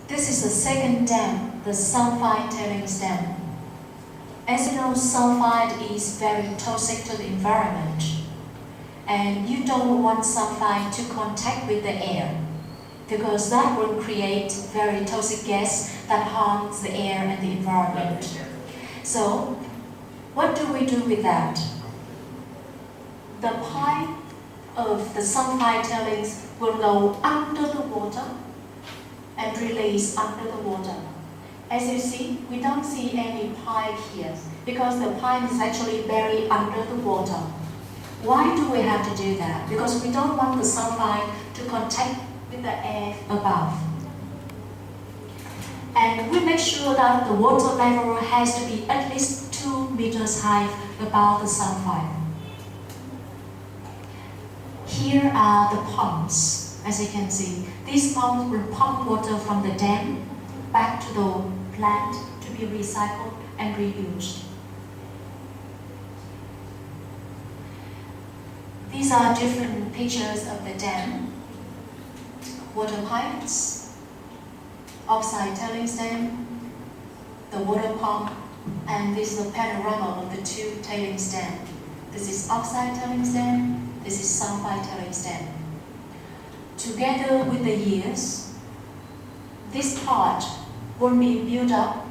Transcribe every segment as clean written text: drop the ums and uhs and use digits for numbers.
This is the second dam, the sulfide tailings dam. As you know, sulfide is very toxic to the environment, and you don't want sulfide to contact with the air, because that will create very toxic gas that harms the air and the environment. So, what do we do with that? The pipe of the sulfide tailings will go under the water and release under the water. As you see, we don't see any pipe here because the pipe is actually buried under the water. Why do we have to do that? Because we don't want the sulfide to contact with the air above. And we make sure that the water level has to be at least 2 meters high above the sulfide. Here are the pumps, as you can see. These pumps will pump water from the dam back to the plant to be recycled and reused. These are different pictures of the dam. Water pipes, oxide tailings dam, the water pump, and this is a panorama of the two tailings dam. This is oxide tailings dam, this is sulfide tailings dam. Together with the years, this part will be built up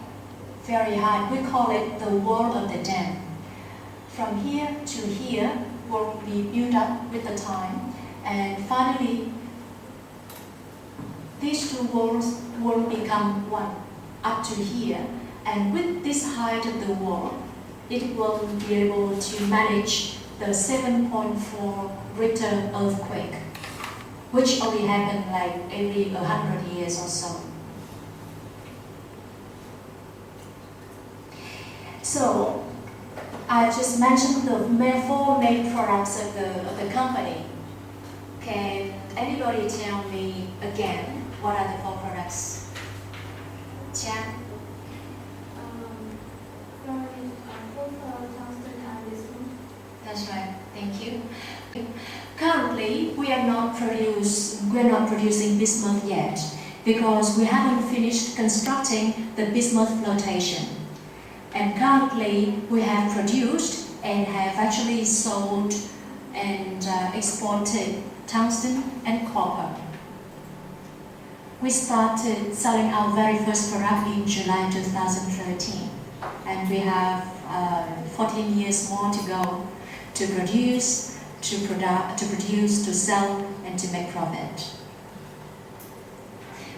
very high. We call it the wall of the dam. From here to here will be built up with the time, and finally these two walls will become one up to here, and with this height of the wall, it will be able to manage the 7.4 Richter earthquake, which only happens like every 100 years or so. So, I just mentioned the four main products of the company. Can anybody tell me again what are the four products? Chan? That's right. Thank you. Currently, we are not producing bismuth yet because we haven't finished constructing the bismuth flotation. And currently, we have produced and have actually sold and exported tungsten and copper. We started selling our very first product in July 2013, and we have 14 years more to go to produce, to sell, and to make profit.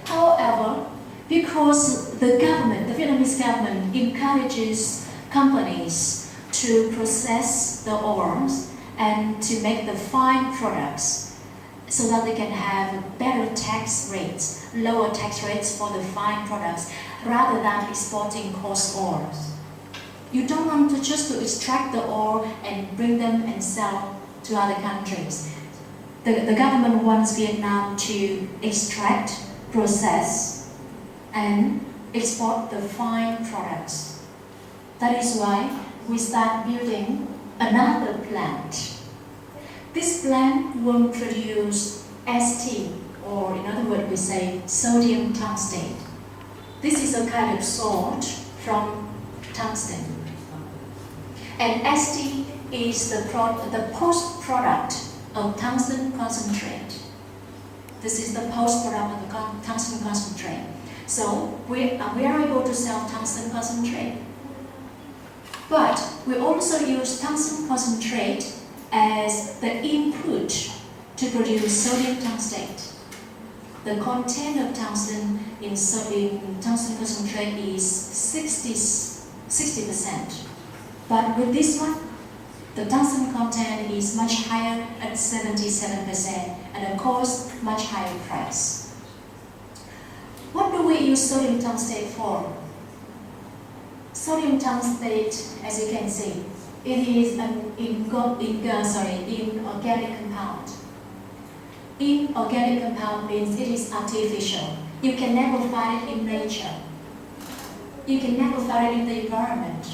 However, because the government, the Vietnamese government, encourages companies to process the ores and to make the fine products so that they can have better tax rates, lower tax rates for the fine products rather than exporting coarse ores. You don't want to just to extract the ore and bring them and sell to other countries. The government wants Vietnam to extract, process, and export the fine products. That is why we start building another plant. This plant will produce ST, or in other words, we say sodium tungstate. This is a kind of salt from tungsten. And ST is the post-product of tungsten concentrate. This is the post-product of the tungsten concentrate. So we are able to sell tungsten concentrate. But we also use tungsten concentrate as the input to produce sodium tungstate. The content of tungsten in tungsten concentrate is 60%. But with this one, the tungsten content is much higher at 77%, and of course, much higher price. What do we use sodium tungstate for? Sodium tungstate, as you can see, it is an inorganic compound. Inorganic compound means it is artificial. You can never find it in nature. You can never find it in the environment.